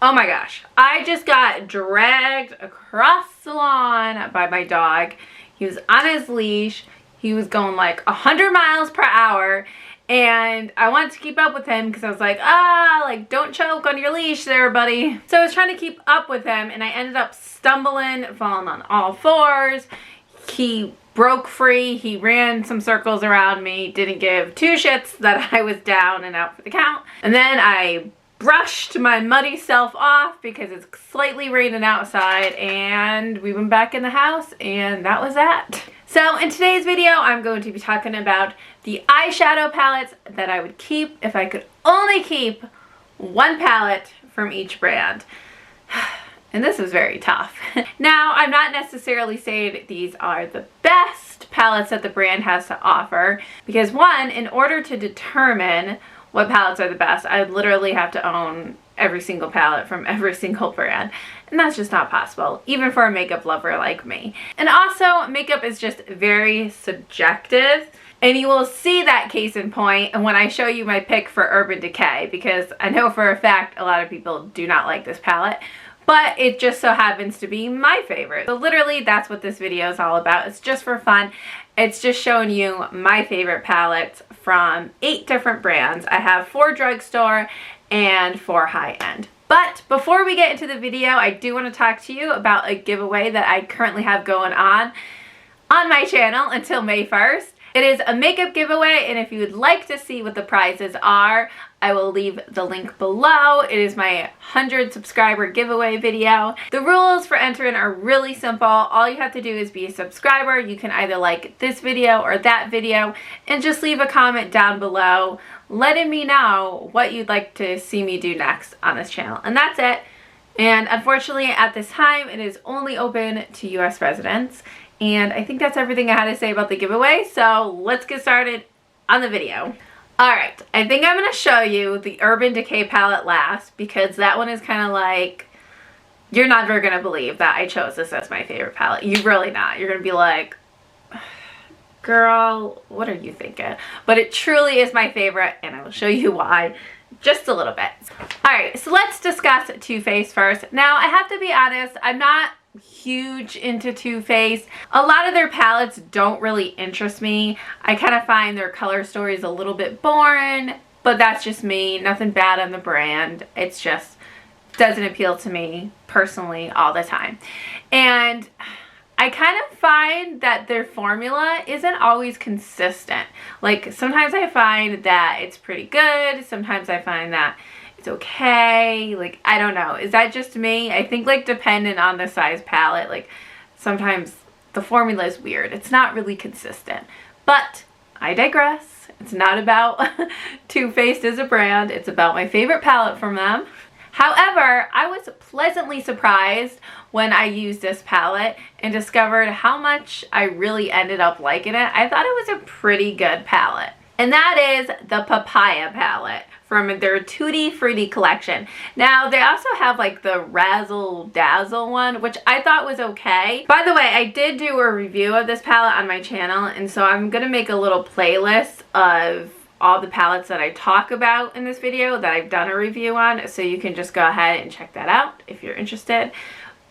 Oh my gosh, I just got dragged across the lawn by my dog. He was on his leash. He was going like 100 miles per hour. And I wanted to keep up with him because I was like, like don't choke on your leash there, buddy. So I was trying to keep up with him and I ended up stumbling, falling on all fours. He broke free. He ran some circles around me, didn't give two shits that I was down and out for the count. And then I brushed my muddy self off because it's slightly raining outside, and we went back in the house, and that was that. So in today's video, I'm going to be talking about the eyeshadow palettes that I would keep if I could only keep one palette from each brand. And this was very tough. Now, I'm not necessarily saying these are the best palettes that the brand has to offer, because one, in order to determine what palettes are the best, I would literally have to own every single palette from every single brand. And that's just not possible, even for a makeup lover like me. And also, makeup is just very subjective. And you will see that case in point when I show you my pick for Urban Decay, because I know for a fact a lot of people do not like this palette. But it just so happens to be my favorite. So literally, that's what this video is all about. It's just for fun. It's just showing you my favorite palettes from 8 different brands. I have 4 drugstore and 4 high-end. But before we get into the video, I do want to talk to you about a giveaway that I currently have going on my channel until May 1st. It is a makeup giveaway, and if you would like to see what the prizes are, I will leave the link below. It is my 100 subscriber giveaway video. The rules for entering are really simple. All you have to do is be a subscriber. You can either like this video or that video, and just leave a comment down below letting me know what you'd like to see me do next on this channel. And that's it. And unfortunately, at this time, it is only open to US residents. And I think that's everything I had to say about the giveaway, so let's get started on the video. Alright, I think I'm going to show you the Urban Decay palette last, because that one is kind of like, you're never going to believe that I chose this as my favorite palette. You're really not. You're going to be like, girl, what are you thinking? But it truly is my favorite, and I will show you why just a little bit. Alright, so let's discuss Too Faced first. Now, I have to be honest, I'm not huge into Too Faced. A lot of their palettes don't really interest me. I kind of find their color stories a little bit boring, but that's just me. Nothing bad on the brand. It's just doesn't appeal to me personally all the time. And I kind of find that their formula isn't always consistent. Like, sometimes I find that it's pretty good. Sometimes I find that it's okay. Like, I don't know. Is that just me? I think, like, depending on the size palette, like, sometimes the formula is weird. It's not really consistent. But I digress. It's not about Too Faced as a brand. It's about my favorite palette from them. However, I was pleasantly surprised when I used this palette and discovered how much I really ended up liking it. I thought it was a pretty good palette. And that is the Papaya palette from their Tutti Frutti collection. Now, they also have like the Razzle Dazzle one, which I thought was okay. By the way, I did do a review of this palette on my channel, and so I'm gonna make a little playlist of all the palettes that I talk about in this video that I've done a review on, so you can just go ahead and check that out if you're interested.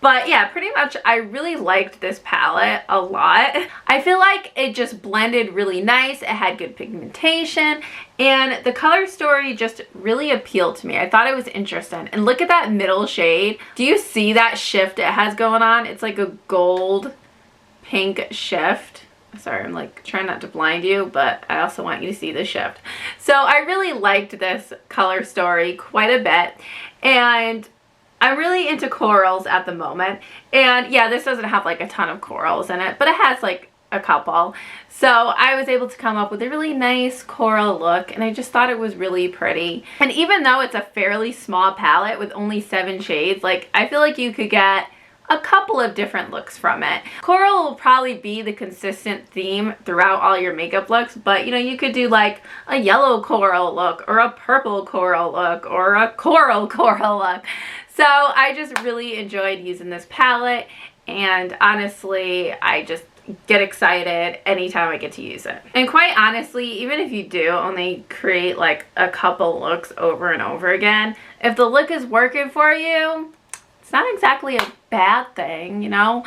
But yeah, pretty much I really liked this palette a lot. I feel like it just blended really nice. It had good pigmentation, and the color story just really appealed to me. I thought it was interesting. And look at that middle shade. Do you see that shift it has going on? It's like a gold pink shift. Sorry, I'm like trying not to blind you, but I also want you to see the shift. So I really liked this color story quite a bit, and I'm really into corals at the moment. And yeah, this doesn't have like a ton of corals in it, but it has like a couple. So I was able to come up with a really nice coral look, and I just thought it was really pretty. And even though it's a fairly small palette with only 7 shades, like, I feel like you could get a couple of different looks from it. Coral will probably be the consistent theme throughout all your makeup looks, but you know, you could do like a yellow coral look or a purple coral look or a coral look. So I just really enjoyed using this palette, and honestly, I get excited anytime I get to use it. And quite honestly, even if you do only create like a couple looks over and over again, if the look is working for you, it's not exactly a bad thing, you know?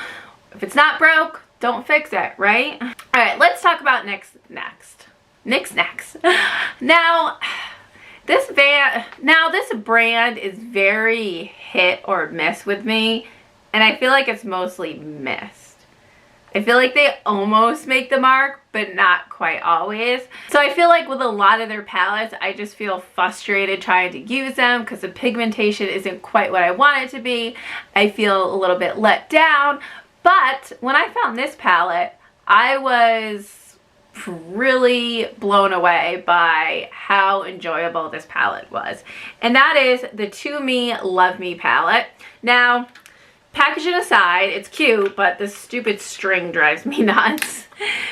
If it's not broke, don't fix it, right? All right, let's talk about next. Now, this brand is very hit or miss with me, and I feel like it's mostly missed. I feel like they almost make the mark, but not quite always. So I feel like with a lot of their palettes, I just feel frustrated trying to use them because the pigmentation isn't quite what I want it to be. I feel a little bit let down. But when I found this palette, I was really blown away by how enjoyable this palette was. And that is the To Me Love Me palette. Now, packaging aside, it's cute, but this stupid string drives me nuts.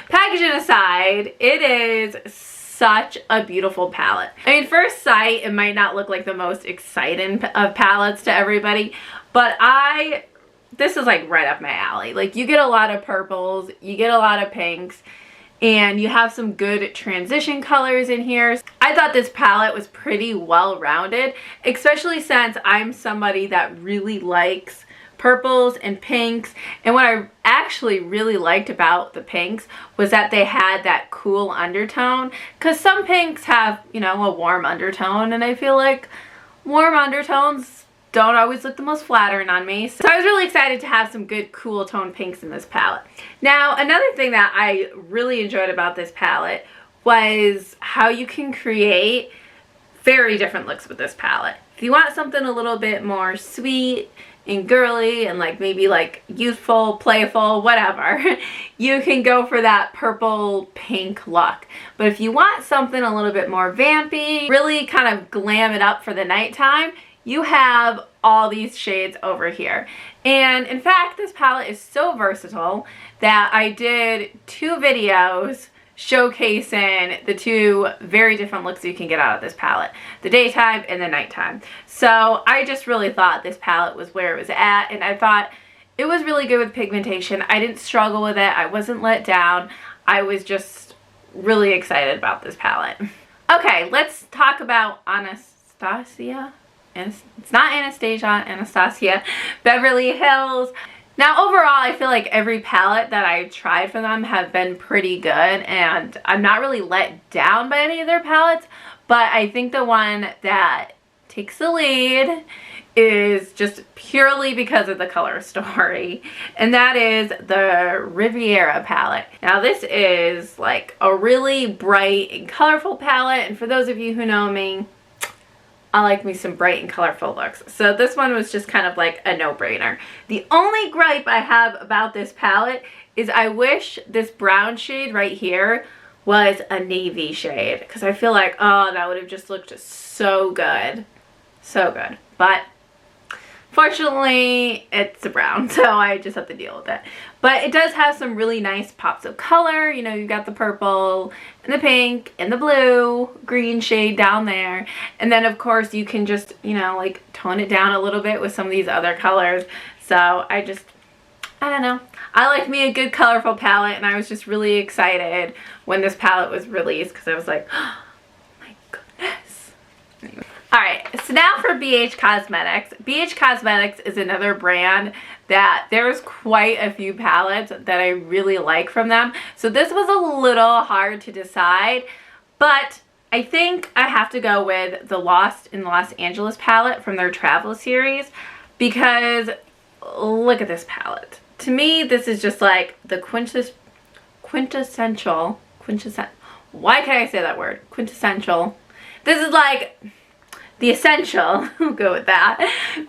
Packaging aside, it is such a beautiful palette. I mean, first sight, it might not look like the most exciting of palettes to everybody, but this is like right up my alley. Like, you get a lot of purples, you get a lot of pinks, and you have some good transition colors in here. I thought this palette was pretty well-rounded, especially since I'm somebody that really likes purples and pinks. And what I actually really liked about the pinks was that they had that cool undertone, because some pinks have, you know, a warm undertone, and I feel like warm undertones don't always look the most flattering on me. So I was really excited to have some good cool tone pinks in this palette. Now, another thing that I really enjoyed about this palette was how you can create very different looks with this palette. If you want something a little bit more sweet and girly and like maybe like youthful, playful, whatever, you can go for that purple pink look. But if you want something a little bit more vampy, really kind of glam it up for the nighttime, you have all these shades over here. And in fact, this palette is so versatile that I did 2 videos showcasing the 2 very different looks you can get out of this palette, the daytime and the nighttime. So I just really thought this palette was where it was at, and I thought it was really good with pigmentation. I didn't struggle with it. I wasn't let down. I was just really excited about this palette. Okay, let's talk about Anastasia. It's not Anastasia, Beverly Hills. Now, overall, I feel like every palette that I've tried from them have been pretty good, and I'm not really let down by any of their palettes, but I think the one that takes the lead is just purely because of the color story, and that is the Riviera palette. Now, this is like a really bright and colorful palette, and for those of you who know me, I like me some bright and colorful looks. So this one was just kind of like a no-brainer. The only gripe I have about this palette is I wish this brown shade right here was a navy shade, because I feel like, oh, that would have just looked so good. So good. But fortunately, it's a brown, so I just have to deal with it. But it does have some really nice pops of color. You know, you've got the purple and the pink and the blue, green shade down there. And then, of course, you can just, you know, like tone it down a little bit with some of these other colors. So I don't know. I like me a good colorful palette, and I was just really excited when this palette was released, because I was like, oh my goodness. Anyway. Alright, so now for BH Cosmetics. BH Cosmetics is another brand that there's quite a few palettes that I really like from them. So this was a little hard to decide, but I think I have to go with the Lost in Los Angeles palette from their travel series, because look at this palette. To me, this is just like the quintessential, why can't I say that word? Quintessential. This is like the essential, we'll go with that,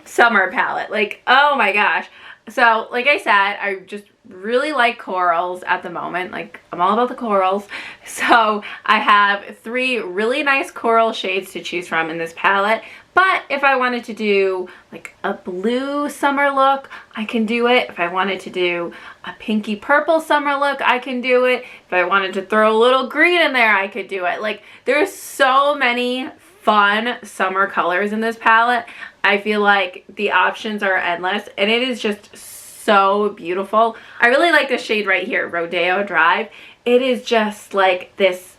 summer palette. Like, oh my gosh. So, like I said, I just really like corals at the moment. Like, I'm all about the corals. So, I have 3 really nice coral shades to choose from in this palette. But if I wanted to do like a blue summer look, I can do it. If I wanted to do a pinky purple summer look, I can do it. If I wanted to throw a little green in there, I could do it. Like, there's so many fun summer colors in this palette. I feel like the options are endless, and it is just so beautiful. I really like the shade right here, Rodeo Drive. It is just like this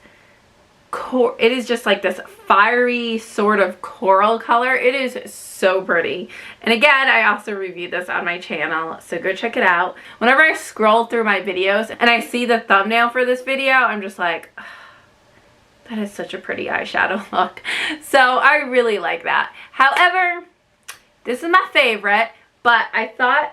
fiery sort of coral color. It is so pretty. And again, I also reviewed this on my channel, so go check it out. Whenever I scroll through my videos and I see the thumbnail for this video, I'm just like, oh, that is such a pretty eyeshadow look. So I really like that. However, this is my favorite, but I thought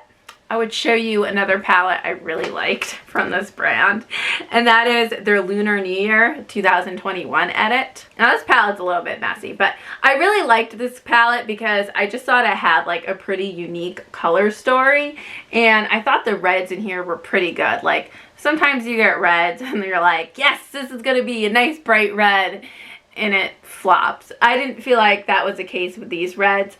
I would show you another palette I really liked from this brand, and that is their Lunar New Year 2021 edit. Now this palette's a little bit messy, but I really liked this palette because I just thought it had like a pretty unique color story, and I thought the reds in here were pretty good. Like sometimes you get reds and you're like, yes, this is gonna be a nice bright red, and it flops. I didn't feel like that was the case with these reds.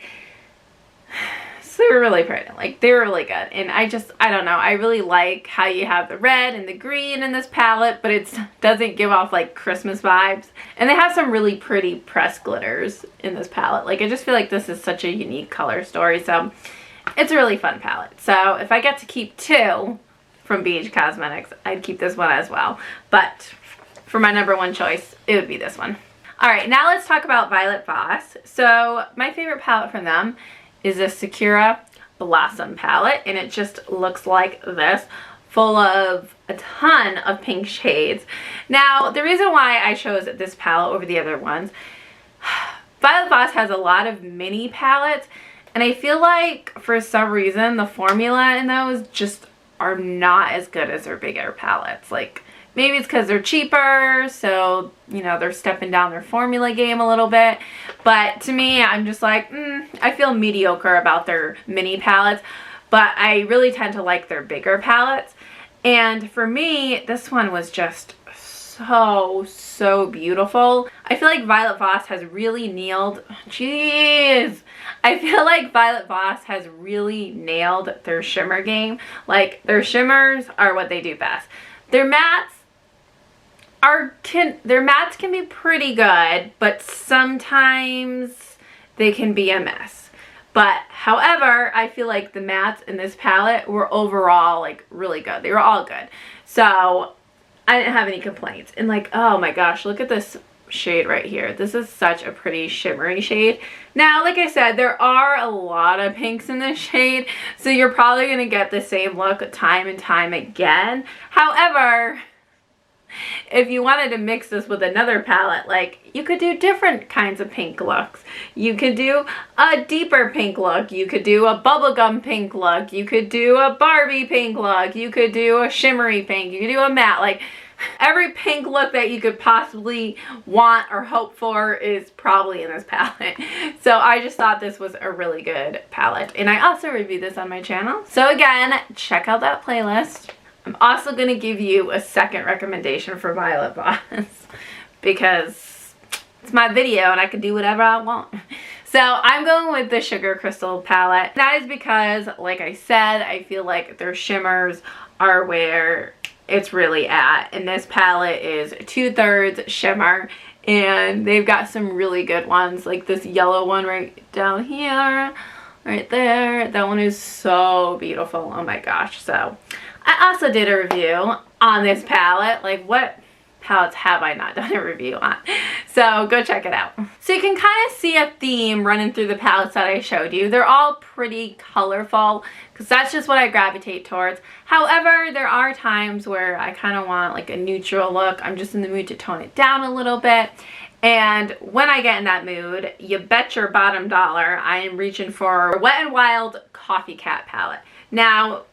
So they were really pretty. Like, they were really good. And I don't know. I really like how you have the red and the green in this palette, but it doesn't give off like Christmas vibes. And they have some really pretty pressed glitters in this palette. Like, I just feel like this is such a unique color story. So it's a really fun palette. So if I get to keep two from BH Cosmetics, I'd keep this one as well. But for my #1 choice, it would be this one. All right, now let's talk about Violet Voss. So my favorite palette from them is a Sakura Blossom palette, and it just looks like this, full of a ton of pink shades. Now, the reason why I chose this palette over the other ones, Violet Voss has a lot of mini palettes, and I feel like for some reason the formula in those just are not as good as their bigger palettes. Like, maybe it's because they're cheaper, so, you know, they're stepping down their formula game a little bit. But to me, I'm just like, I feel mediocre about their mini palettes. But I really tend to like their bigger palettes. And for me, this one was just so beautiful. I feel like Violet Voss has really nailed, I feel like Violet Voss has really nailed their shimmer game. Like, their shimmers are what they do best. Their mattes can be pretty good, but sometimes they can be a mess. But however, I feel like the mattes in this palette were overall like really good. They were all good. So I didn't have any complaints. And like, oh my gosh, look at this shade right here. This is such a pretty shimmery shade. Now, like I said, there are a lot of pinks in this shade, so you're probably going to get the same look time and time again. However, if you wanted to mix this with another palette, like, you could do different kinds of pink looks. You could do a deeper pink look. You could do a bubblegum pink look. You could do a Barbie pink look. You could do a shimmery pink. You could do a matte. Like, every pink look that you could possibly want or hope for is probably in this palette. So I just thought this was a really good palette. And I also reviewed this on my channel. So again, check out that playlist. I'm also going to give you a second recommendation for Violet Voss because it's my video and I can do whatever I want. So I'm going with the Sugar Crystal palette. That is because, like I said, I feel like their shimmers are where it's really at. And this palette is 2/3 shimmer, and they've got some really good ones, like this yellow one right down here, right there. That one is so beautiful. Oh my gosh. So I also did a review on this palette. Like, what palettes have I not done a review on? So go check it out. So you can kind of see a theme running through the palettes that I showed you. They're all pretty colorful because that's just what I gravitate towards. However, there are times where I kind of want like a neutral look. I'm just in the mood to tone it down a little bit. And when I get in that mood, you bet your bottom dollar I am reaching for Wet n Wild Coffee Cat palette. Now,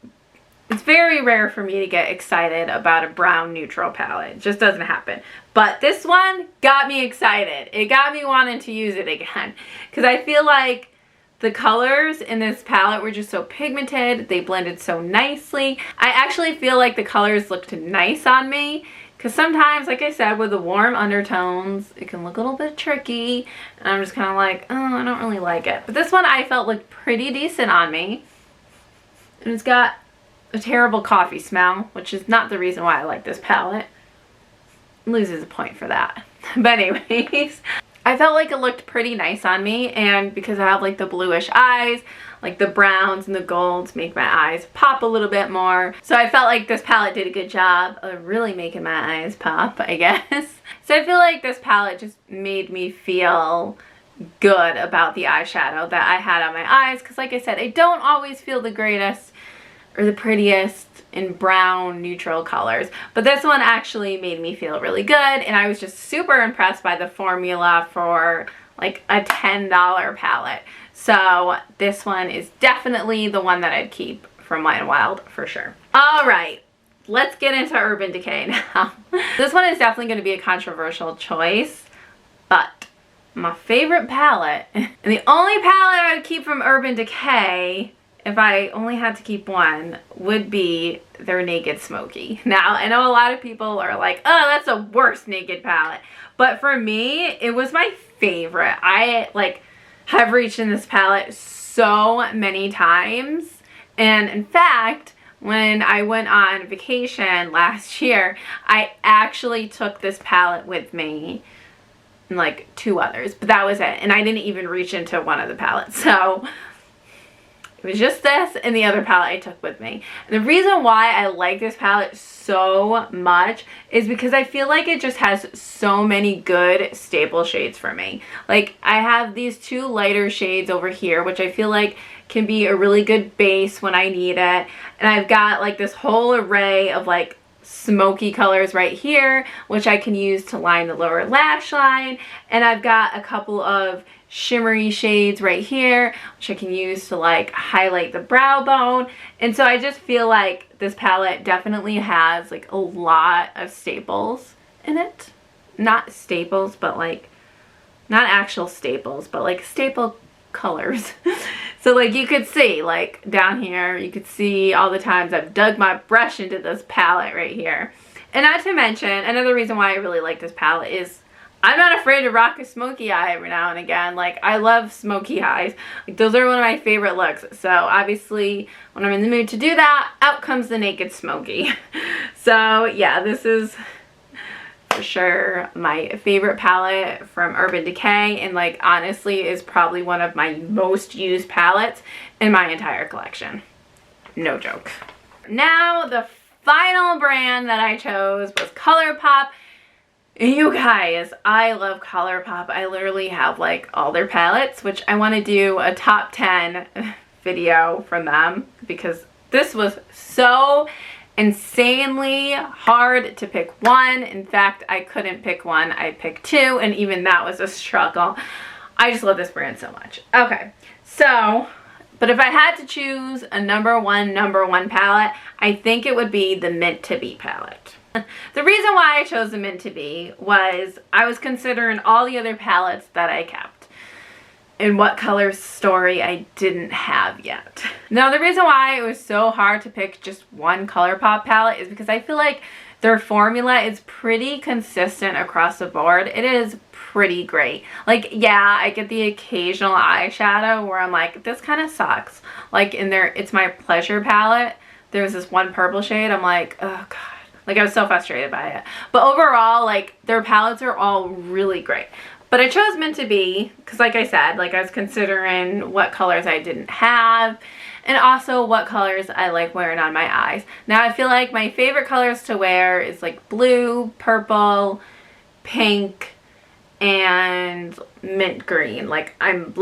it's very rare for me to get excited about a brown neutral palette. It just doesn't happen. But this one got me excited. It got me wanting to use it again. Because I feel like the colors in this palette were just so pigmented. They blended so nicely. I actually feel like the colors looked nice on me. Because sometimes, like I said, with the warm undertones, it can look a little bit tricky. And I'm just kind of like, oh, I don't really like it. But this one I felt looked pretty decent on me. And it's got a terrible coffee smell, which is not the reason why I like this palette. Loses a point for that. But anyways, I felt like it looked pretty nice on me, and because I have like the bluish eyes, like the browns and the golds make my eyes pop a little bit more. So I felt like this palette did a good job of really making my eyes pop, I guess. So I feel like this palette just made me feel good about the eyeshadow that I had on my eyes, because like I said, I don't always feel the greatest or the prettiest in brown neutral colors, but this one actually made me feel really good, and I was just super impressed by the formula for like a $10 palette. So this one is definitely the one that I'd keep from Wet n Wild for sure. All right, let's get into Urban Decay now. This one is definitely going to be a controversial choice, but my favorite palette, and the only palette I would keep from Urban Decay, if I only had to keep one, would be their Naked Smoky. Now, I know a lot of people are like, oh, that's the worst Naked palette. But for me, it was my favorite. I like have reached in this palette so many times. And in fact, when I went on vacation last year, I actually took this palette with me and like 2 others, but that was it. And I didn't even reach into one of the palettes. So it was just this and the other palette I took with me. And the reason why I like this palette so much is because I feel like it just has so many good staple shades for me. Like I have these 2 lighter shades over here, which I feel like can be a really good base when I need it. And I've got like this whole array of like smoky colors right here, which I can use to line the lower lash line. And I've got a couple of shimmery shades right here, which I can use to like highlight the brow bone. And so I just feel like this palette definitely has like a lot of staples in it. Not staples, but like, not actual staples, but like staple colors. So like you could see like down here, you could see all the times I've dug my brush into this palette right here. And not to mention, another reason why I really like this palette is I'm not afraid to rock a smoky eye every now and again. Like I love smoky eyes. Like those are one of my favorite looks. So obviously when I'm in the mood to do that, out comes the Naked Smoky. So yeah, this is for sure my favorite palette from Urban Decay, and like honestly is probably one of my most used palettes in my entire collection. No joke. Now the final brand that I chose was ColourPop. You guys, I love ColourPop. I literally have like all their palettes, which I want to do a top 10 video from them because this was so insanely hard to pick one. In fact, I couldn't pick one. I picked 2, and even that was a struggle. I just love this brand so much. Okay, so, but if I had to choose a number one palette, I think it would be the Mint to Be palette. The reason why I chose the Mint to Be was I was considering all the other palettes that I kept and what color story I didn't have yet. Now the reason why it was so hard to pick just one ColourPop palette is because I feel like their formula is pretty consistent across the board. It is pretty great. Like yeah, I get the occasional eyeshadow where I'm like, this kind of sucks. Like in their It's My Pleasure palette, there's this one purple shade, I'm like, oh god. Like I was so frustrated by it. But overall, like their palettes are all really great. But I chose Mint to Be because like I said, like I was considering what colors I didn't have and also what colors I like wearing on my eyes. Now I feel like my favorite colors to wear is like blue, purple, pink, and mint green. Like I'm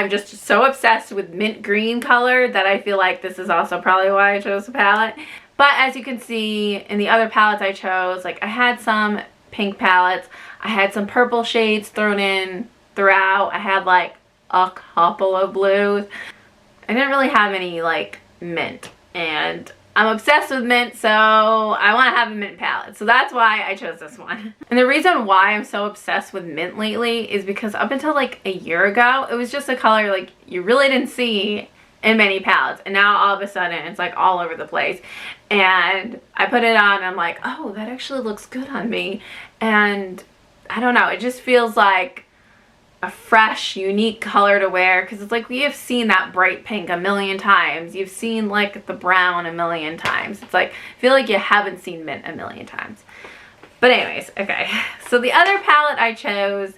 just so obsessed with mint green color that I feel like this is also probably why I chose the palette. But as you can see in the other palettes I chose, like I had some pink palettes, I had some purple shades thrown in throughout, I had like a couple of blues. I didn't really have any like mint, and I'm obsessed with mint, so I want to have a mint palette. So that's why I chose this one. And the reason why I'm so obsessed with mint lately is because up until like a year ago, it was just a color like you really didn't see in many palettes, and now all of a sudden it's like all over the place. And I put it on and I'm like, oh, that actually looks good on me. And I don't know, it just feels like a fresh, unique color to wear, because it's like we have seen that bright pink a million times. You've seen like the brown a million times. It's like, I feel like you haven't seen mint a million times. But anyways, okay. So the other palette I chose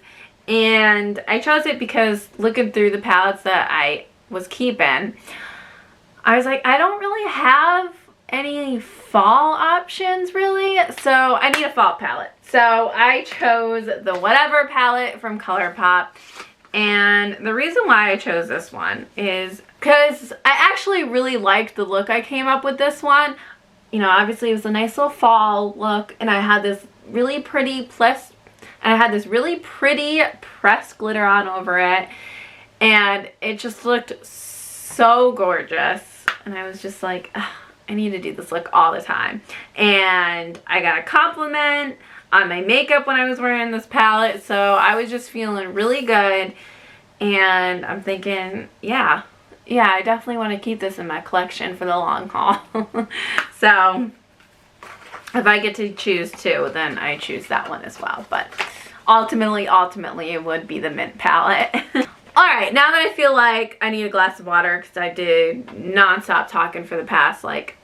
And I chose it because looking through the palettes that I was keeping, I was like, I don't really have any fall options really, so I need a fall palette. So I chose the Whatever palette from ColourPop, and the reason why I chose this one is because I actually really liked the look I came up with this one. You know, obviously it was a nice little fall look, and I had this really pretty pressed glitter on over it, and it just looked so gorgeous, and I was just like, ugh, I need to do this look all the time. And I got a compliment on my makeup when I was wearing this palette, so I was just feeling really good, and I'm thinking, yeah, I definitely want to keep this in my collection for the long haul. So if I get to choose two, then I choose that one as well, but ultimately it would be the Mint palette. Alright, now that I feel like I need a glass of water because I did non-stop talking for the past like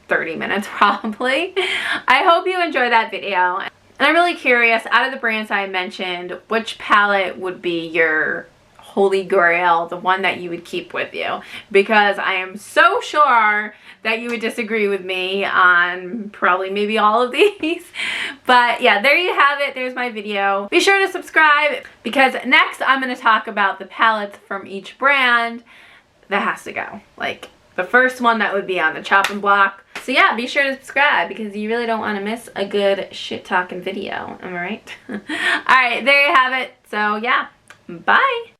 30 minutes probably. I hope you enjoyed that video. And I'm really curious, out of the brands I mentioned, which palette would be your holy grail, the one that you would keep with you? Because I am so sure that you would disagree with me on probably maybe all of these. But yeah, there you have it. There's my video. Be sure to subscribe because next I'm going to talk about the palettes from each brand that has to go. Like the first one that would be on the chopping block. So yeah, be sure to subscribe because you really don't want to miss a good shit talking video. Am I right? Alright, there you have it. So yeah, bye.